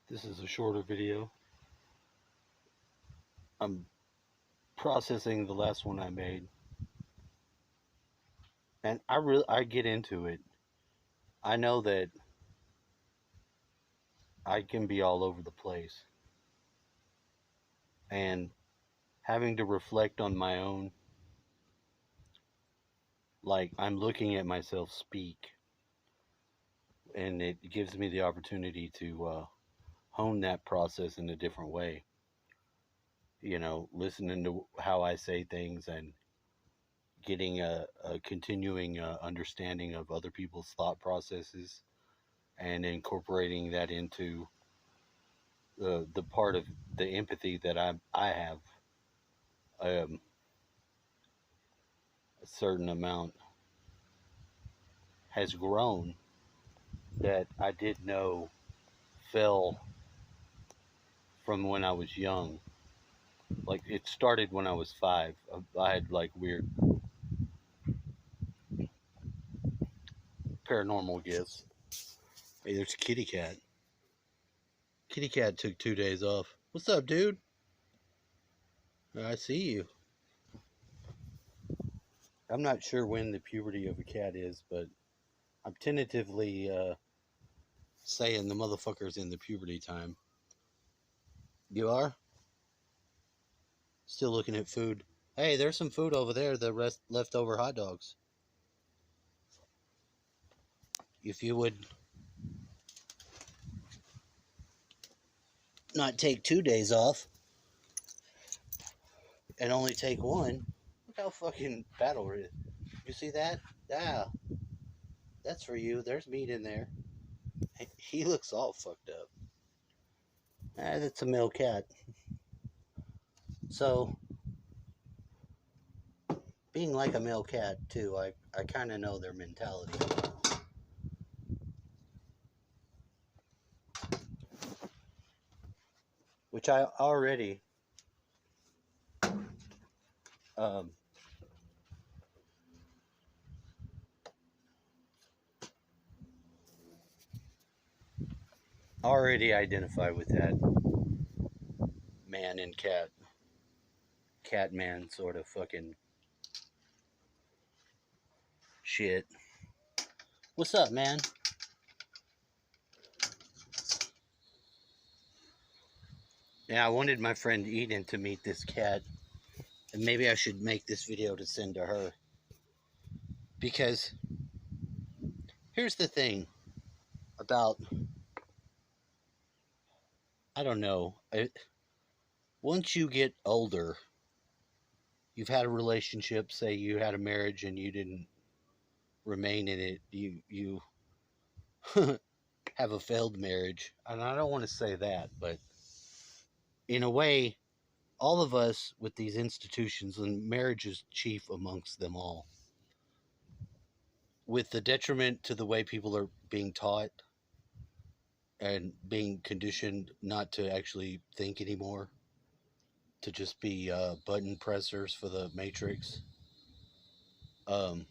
This is a shorter video. I'm processing the last one I made, and I get into it. I know that I can be all over the place, and having to reflect on my own, like I'm looking at myself speak, and it gives me the opportunity to hone that process in a different way. Listening to how I say things and getting a continuing understanding of other people's thought processes and incorporating that into the part of the empathy that I have um, a certain amount has grown that I did know fell from when I was young. Like it started when I was 5. I had like weird paranormal gifts. Hey, there's a kitty cat. Kitty cat took 2 days off. What's up, dude? I see you. I'm not sure when the puberty of a cat is, but I'm tentatively saying the motherfucker's in the puberty time. You are? Still looking at food. Hey, there's some food over there, the rest leftover hot dogs. If you would not take 2 days off and only take one, look how fucking battle it is. You see that? Yeah, that's for you. There's meat in there. He looks all fucked up. That's a male cat. So, being like a male cat, too, I kind of know their mentality. Which I um, already identify with that man and cat man sort of fucking shit. What's up, man? Yeah, I wanted my friend Eden to meet this cat, and maybe I should make this video to send to her. Because here's the thing about, I don't know, once you get older, you've had a relationship, say you had a marriage and you didn't remain in it, you have a failed marriage. And I don't want to say that, but in a way, all of us with these institutions, and marriage is chief amongst them all, with the detriment to the way people are being taught and being conditioned not to actually think anymore, to just be button pressers for the matrix. Um,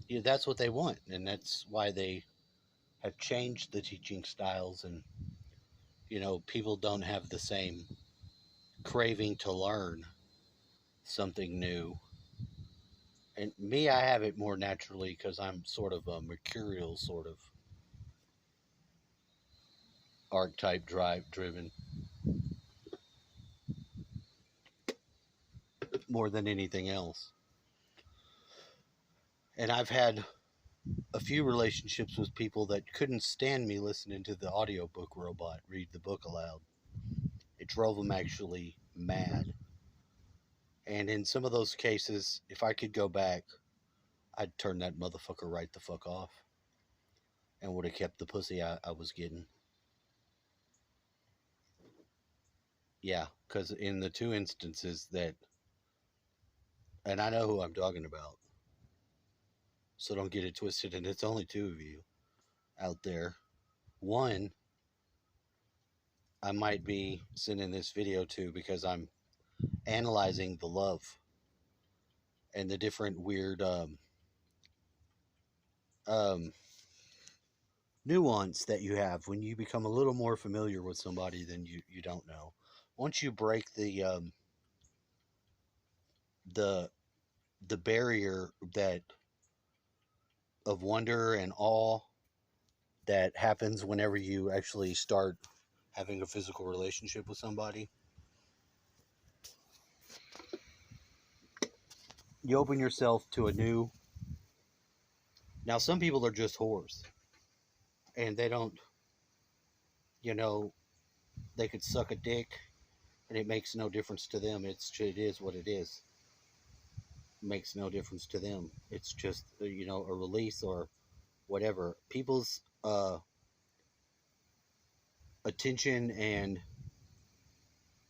yeah, that's what they want, and that's why they have changed the teaching styles. And people don't have the same craving to learn something new. And me, I have it more naturally because I'm sort of a mercurial sort of archetype drive driven more than anything else. And I've had a few relationships with people that couldn't stand me listening to the audiobook robot read the book aloud. It drove them actually mad. And in some of those cases, if I could go back, I'd turn that motherfucker right the fuck off and would have kept the pussy I was getting. Yeah, because in the two instances that, and I know who I'm talking about, so don't get it twisted, and it's only two of you out there. One, I might be sending this video to because I'm analyzing the love and the different weird um, nuance that you have when you become a little more familiar with somebody than you don't know. Once you break the the barrier that of wonder and awe that happens whenever you actually start having a physical relationship with somebody, you open yourself to a new. Now, some people are just whores, and they don't, you know, they could suck a dick, and it makes no difference to them. It is what it is. It makes no difference to them. It's just a release or whatever. People's attention and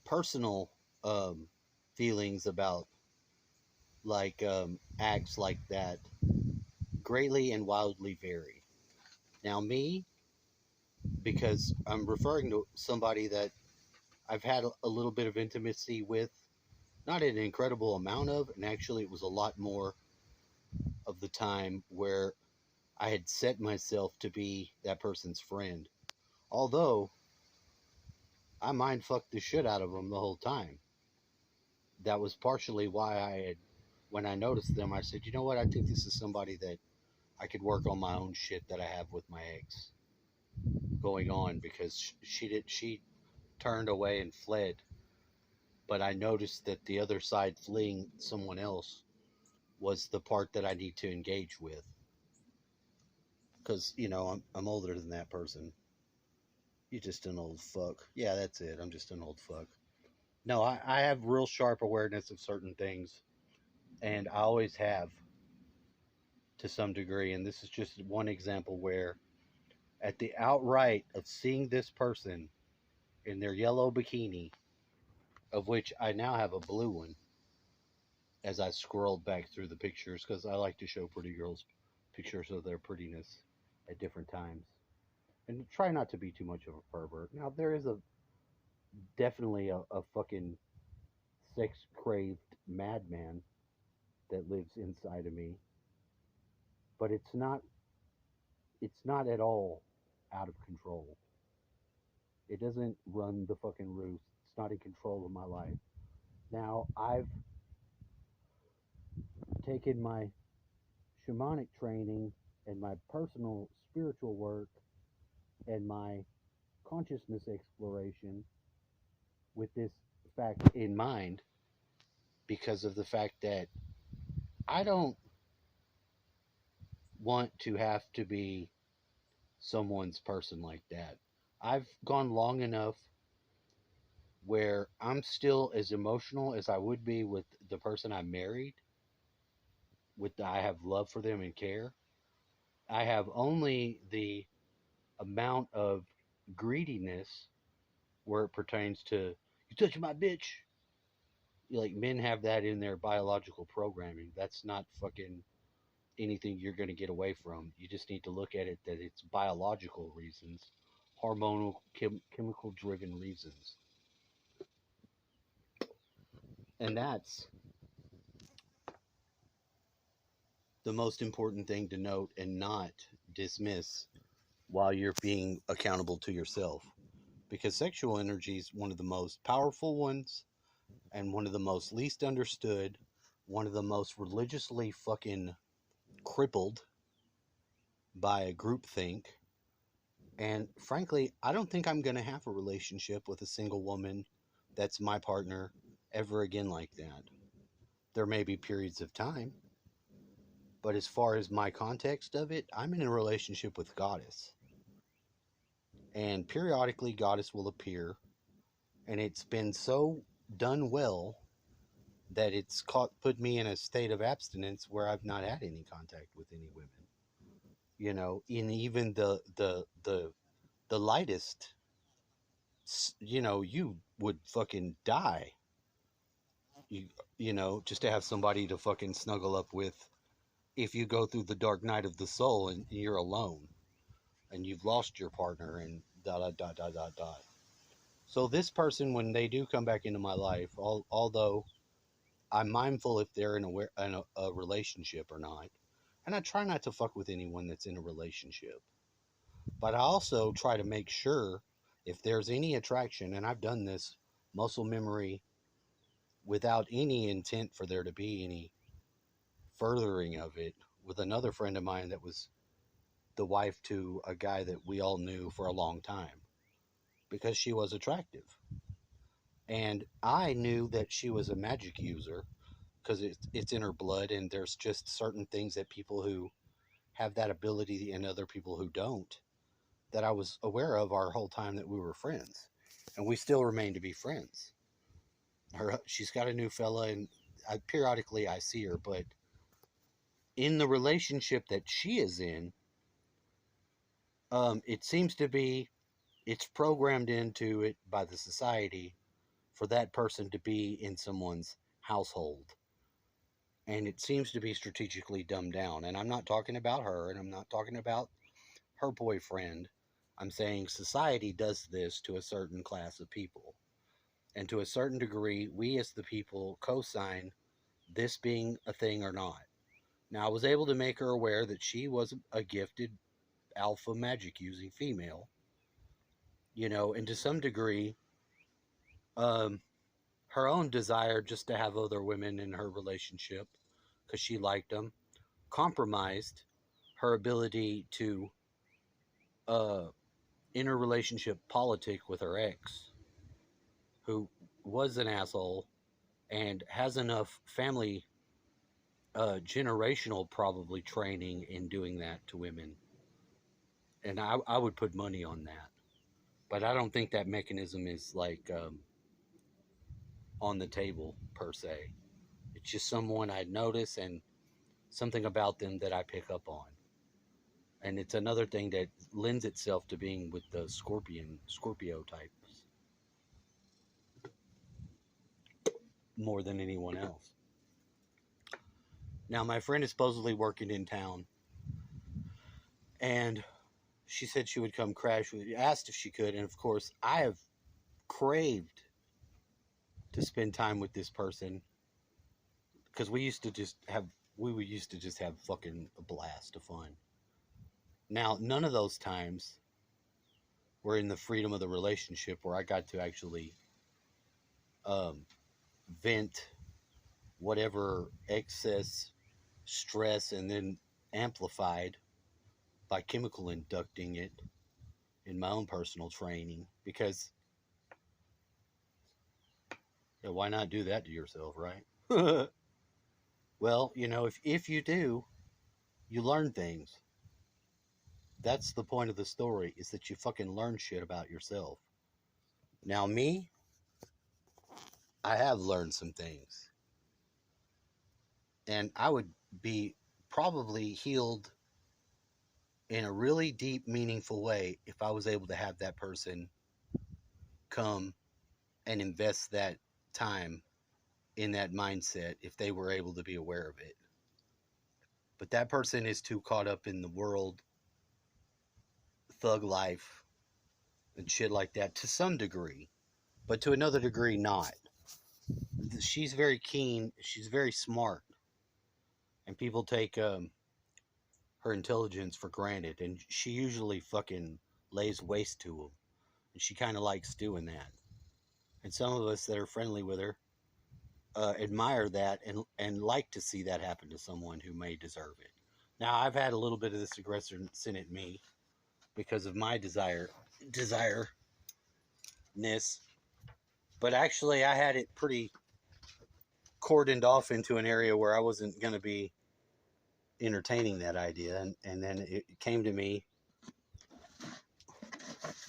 personal um, feelings about acts like that greatly and wildly vary. Now, me, because I'm referring to somebody that I've had a little bit of intimacy with, not an incredible amount of, and actually it was a lot more of the time where I had set myself to be that person's friend. Although I mind fucked the shit out of them the whole time. That was partially why when I noticed them, I said, you know what, I think this is somebody that I could work on my own shit that I have with my ex going on, because she turned away and fled, but I noticed that the other side, fleeing someone else, was the part that I need to engage with, because I'm older than that person. You're just an old fuck. Yeah, that's it. I'm just an old fuck. No, I have real sharp awareness of certain things, and I always have to some degree. And this is just one example where, at the outright of seeing this person in their yellow bikini, of which I now have a blue one, as I scrolled back through the pictures, because I like to show pretty girls pictures of their prettiness at different times, and try not to be too much of a pervert. Now, there is definitely a fucking sex craved madman that lives inside of me, but it's not at all out of control. It doesn't run the fucking roost. It's not in control of my life. Now, I've taken my shamanic training and my personal spiritual work and my consciousness exploration with this fact in mind, because of the fact that I don't want to have to be someone's person like that. I've gone long enough where I'm still as emotional as I would be with the person I married, I have love for them and care. I have only the amount of greediness where it pertains to, you touching my bitch. Like, men have that in their biological programming. That's not fucking anything you're going to get away from. You just need to look at it that it's biological reasons, hormonal, chemical driven reasons. And that's the most important thing to note and not dismiss while you're being accountable to yourself. Because sexual energy is one of the most powerful ones, and one of the most least understood, one of the most religiously fucking crippled by a groupthink. And frankly, I don't think I'm going to have a relationship with a single woman that's my partner ever again like that. There may be periods of time, but as far as my context of it, I'm in a relationship with Goddess. And periodically, Goddess will appear, and it's been so done well that put me in a state of abstinence where I've not had any contact with any women. In even the lightest, you would fucking die. You just to have somebody to fucking snuggle up with, if you go through the dark night of the soul and you're alone and you've lost your partner and dot dot dot dot dot dot. So this person, when they do come back into my life, although I'm mindful if they're in a relationship or not, and I try not to fuck with anyone that's in a relationship. But I also try to make sure if there's any attraction, and I've done this muscle memory without any intent for there to be any furthering of it, with another friend of mine that was the wife to a guy that we all knew for a long time because she was attractive. And I knew that she was a magic user because it's in her blood, and there's just certain things that people who have that ability and other people who don't, that I was aware of our whole time that we were friends. And we still remain to be friends. She's got a new fella, and periodically I see her, but in the relationship that she is in, it seems to be, it's programmed into it by the society for that person to be in someone's household. And it seems to be strategically dumbed down. And I'm not talking about her, and I'm not talking about her boyfriend. I'm saying society does this to a certain class of people. And to a certain degree, we as the people co sign this being a thing or not. Now, I was able to make her aware that she was a gifted alpha magic using female, and to some degree, um, her own desire just to have other women in her relationship because she liked them compromised her ability to uh, interrelationship politic with her ex, who was an asshole and has enough family generational probably training in doing that to women. And I would put money on that. But I don't think that mechanism is like on the table per se. It's just someone I notice and something about them that I pick up on. And it's another thing that lends itself to being with the Scorpio types more than anyone else. Now, my friend is supposedly working in town, and she said she would come crash with you, asked if she could, and of course, I have craved to spend time with this person because we would used to just have fucking a blast of fun. Now, none of those times were in the freedom of the relationship where I got to actually um, vent whatever excess stress and then amplified by chemical inducting it in my own personal training because why not do that to yourself, right? Well, if you do, you learn things. That's the point of the story, is that you fucking learn shit about yourself. Now, me, I have learned some things. And I would be probably healed in a really deep, meaningful way if I was able to have that person come and invest that time in that mindset if they were able to be aware of it. But that person is too caught up in the world, thug life, and shit like that to some degree, but to another degree, not. She's very keen, she's very smart, and people take her intelligence for granted, and she usually fucking lays waste to them, and she kind of likes doing that. And some of us that are friendly with her admire that and like to see that happen to someone who may deserve it. Now, I've had a little bit of this aggressiveness in me because of my desireness, but actually I had it pretty cordoned off into an area where I wasn't going to be entertaining that idea, and then it came to me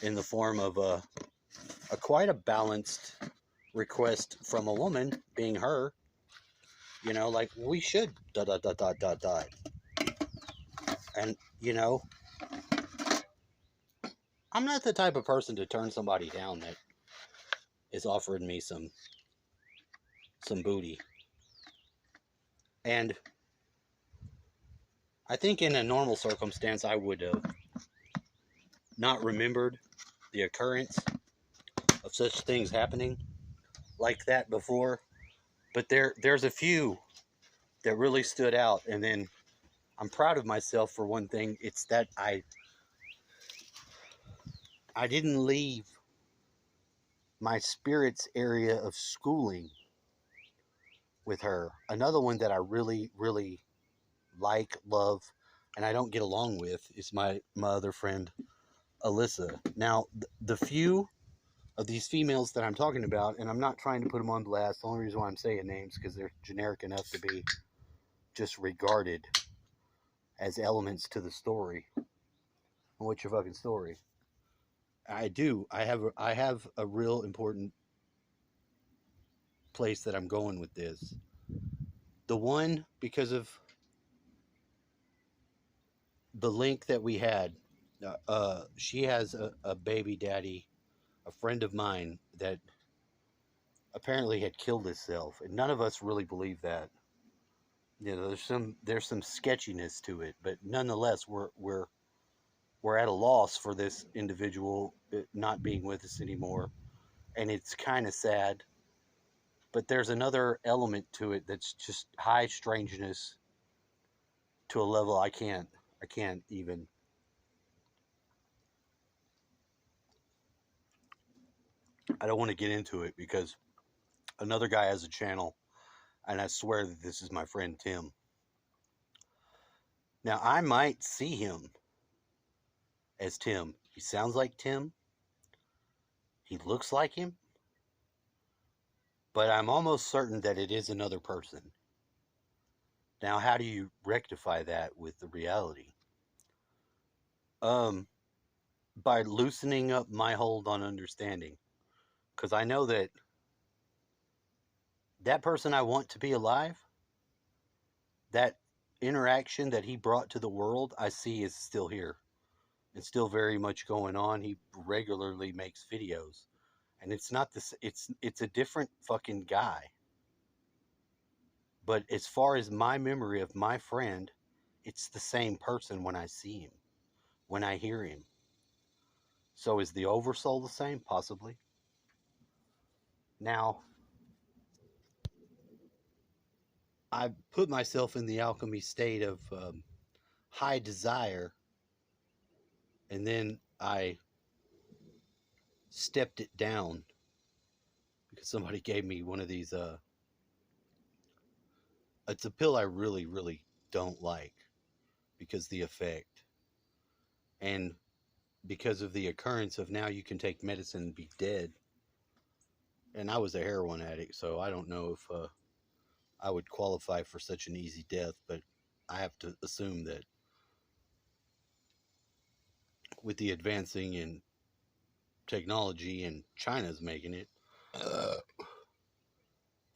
in the form of a quite a balanced request from a woman, being her, like we should dot dot dot dot dot dot. And I'm not the type of person to turn somebody down that is offering me some booty. And I think in a normal circumstance I would have not remembered the occurrence of such things happening like that before. But there's a few that really stood out, and then I'm proud of myself for one thing. It's that I I didn't leave my spirit's area of schooling with her. Another one that I really, really like, love, and I don't get along with is my other friend, Alyssa. Now, the few of these females that I'm talking about, and I'm not trying to put them on blast. The only reason why I'm saying names because they're generic enough to be just regarded as elements to the story. What's your fucking story? I do. I have a real important place that I'm going with this. The one because of the link that we had. She has a baby daddy, a friend of mine that apparently had killed himself, and none of us really believe that. You know, there's some sketchiness to it, but nonetheless, we're at a loss for this individual not being with us anymore, and it's kind of sad. But there's another element to it that's just high strangeness to a level I can't even. I don't want to get into it because another guy has a channel, and I swear that this is my friend Tim. Now I might see him as Tim. He sounds like Tim. He looks like him, but I'm almost certain that it is another person. Now, how do you rectify that with the reality? Um, by loosening up my hold on understanding, because I know that that person I want to be alive, that interaction that he brought to the world, I see is still here and still very much going on. He regularly makes videos, and it's not this. It's a different fucking guy. But as far as my memory of my friend, it's the same person when I see him, when I hear him. So is the oversoul the same? Possibly. Now, I put myself in the alchemy state of high desire, and then I stepped it down because somebody gave me one of these. It's a pill I really, really don't like because the effect, and because of the occurrence of now you can take medicine and be dead. And I was a heroin addict, so I don't know if I would qualify for such an easy death, but I have to assume that with the advancing in technology and China's making it, uh,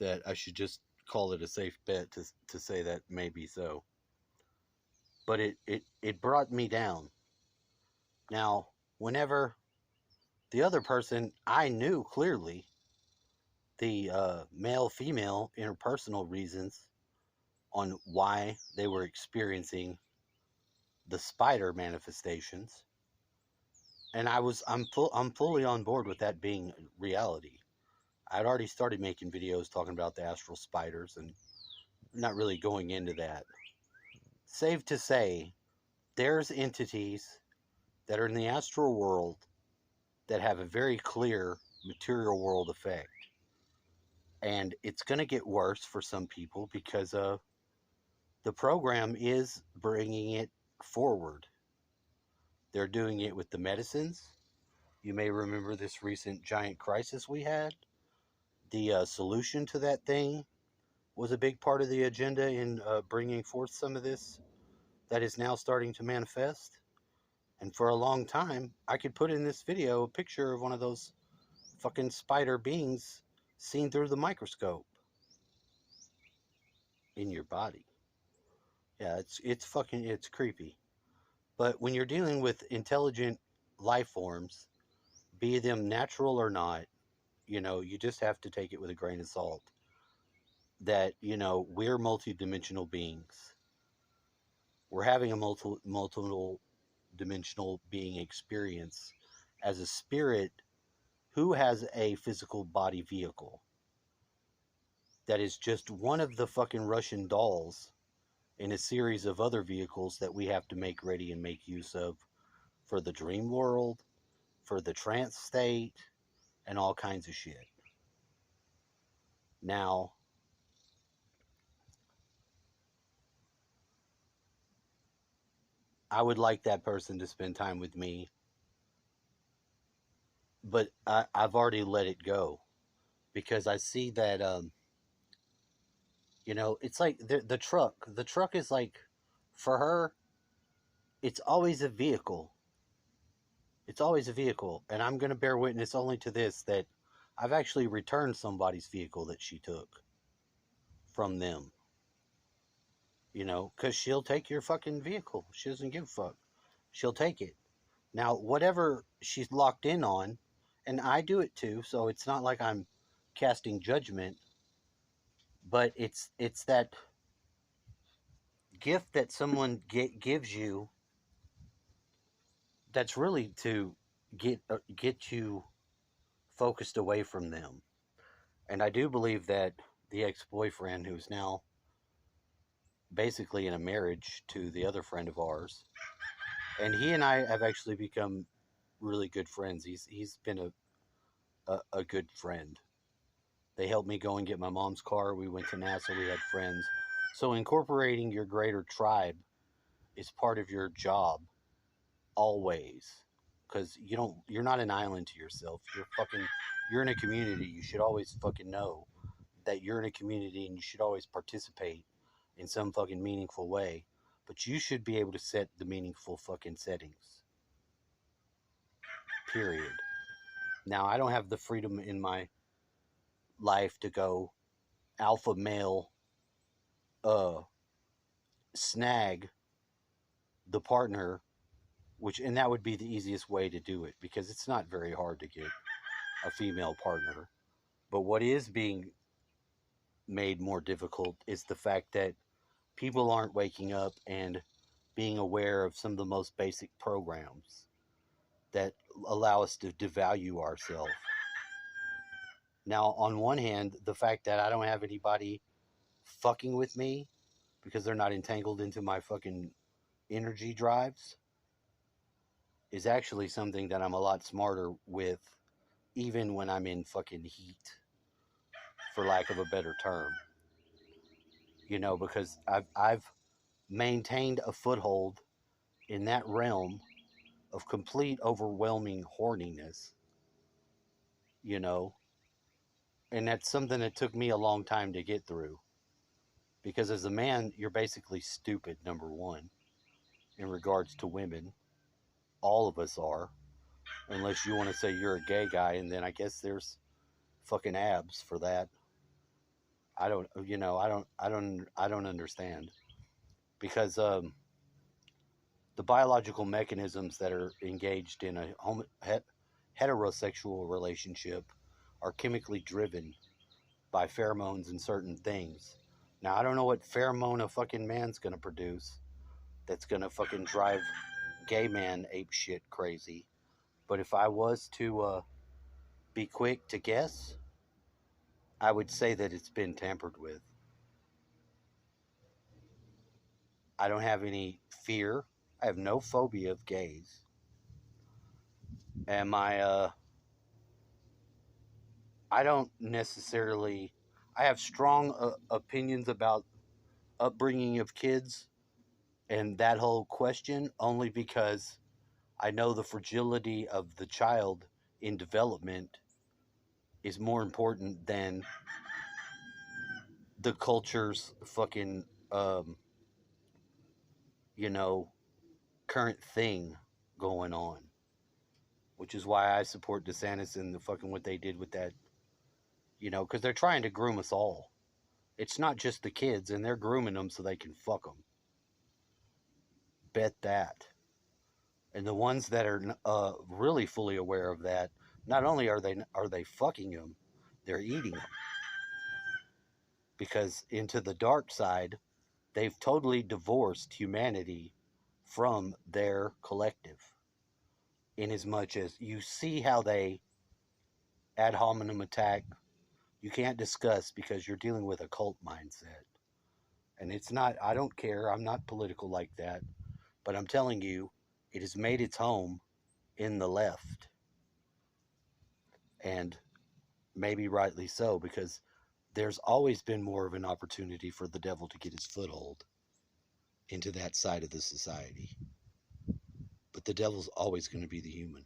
that I should just call it a safe bet to say that may be so. But it brought me down. Now, whenever the other person, I knew clearly the male female interpersonal reasons on why they were experiencing the spider manifestations, and I'm fully on board with that being reality. I'd already started making videos talking about the astral spiders, and not really going into that. Safe to say, there's entities that are in the astral world that have a very clear material world effect. And it's going to get worse for some people because the program is bringing it forward. They're doing it with the medicines. You may remember this recent giant crisis we had. The solution to that thing was a big part of the agenda in bringing forth some of this that is now starting to manifest. And for a long time, I could put in this video a picture of one of those fucking spider beings seen through the microscope in your body. Yeah, it's creepy. But when you're dealing with intelligent life forms, be them natural or not, you just have to take it with a grain of salt. That, we're multidimensional beings. We're having a multiple dimensional being experience as a spirit who has a physical body vehicle that is just one of the fucking Russian dolls in a series of other vehicles that we have to make ready and make use of for the dream world for the trance state and all kinds of shit. Now, I would like that person to spend time with me, but I've already let it go because I see that, it's like the truck. The truck is like, for her, it's always a vehicle. It's always a vehicle. And I'm going to bear witness only to this, that I've actually returned somebody's vehicle that she took from them, because she'll take your fucking vehicle. She doesn't give a fuck. She'll take it. Now, whatever she's locked in on, and I do it too, so it's not like I'm casting judgment, but it's that gift that someone gives you that's really to get you focused away from them. And I do believe that the ex-boyfriend, who's now basically in a marriage to the other friend of ours, and he and I have actually become really good friends. He's been a good friend. They helped me go and get my mom's car. We went to NASA. We had friends. So incorporating your greater tribe is part of your job always, because you're not an island to yourself. You're in a community. You should always fucking know that you're in a community, and you should always participate in some fucking meaningful way. But you should be able to set the meaningful fucking settings. Period. Now, I don't have the freedom in my life to go alpha male, uh snag the partner, and that would be the easiest way to do it, because it's not very hard to get a female partner. But what is being made more difficult is the fact that people aren't waking up and being aware of some of the most basic programs that allow us to devalue ourselves. Now, on one hand, the fact that I don't have anybody fucking with me because they're not entangled into my fucking energy drives is actually something that I'm a lot smarter with, even when I'm in fucking heat, for lack of a better term. Because I've maintained a foothold in that realm of complete overwhelming horniness, you know, and that's something that took me a long time to get through. Because as a man, you're basically stupid, number one, in regards to women. All of us are, unless you want to say you're a gay guy, and then I guess there's fucking abs for that. I don't understand, because the biological mechanisms that are engaged in a heterosexual relationship are chemically driven by pheromones and certain things. Now, I don't know what pheromone a fucking man's gonna produce that's gonna fucking drive gay man ape shit crazy. But if I was to be quick to guess, I would say that it's been tampered with. I don't have any fear. I have no phobia of gays. And I don't necessarily, I have strong opinions about upbringing of kids and that whole question, only because I know the fragility of the child in development is more important than the culture's fucking, you know, current thing going on. Which is why I support DeSantis and the fucking what they did with that, because they're trying to groom us all. It's not just the kids, and they're grooming them so they can fuck them. Bet that. And the ones that are really fully aware of that, not only are they fucking them, they're eating them. Because into the dark side, they've totally divorced humanity from their collective. In as much as you see how they ad hominem attack, you can't discuss, because you're dealing with a cult mindset. And it's not, I don't care, I'm not political like that, but I'm telling you, it has made its home in the left. And maybe rightly so, because there's always been more of an opportunity for the devil to get his foothold into that side of the society. But the devil's always going to be the human.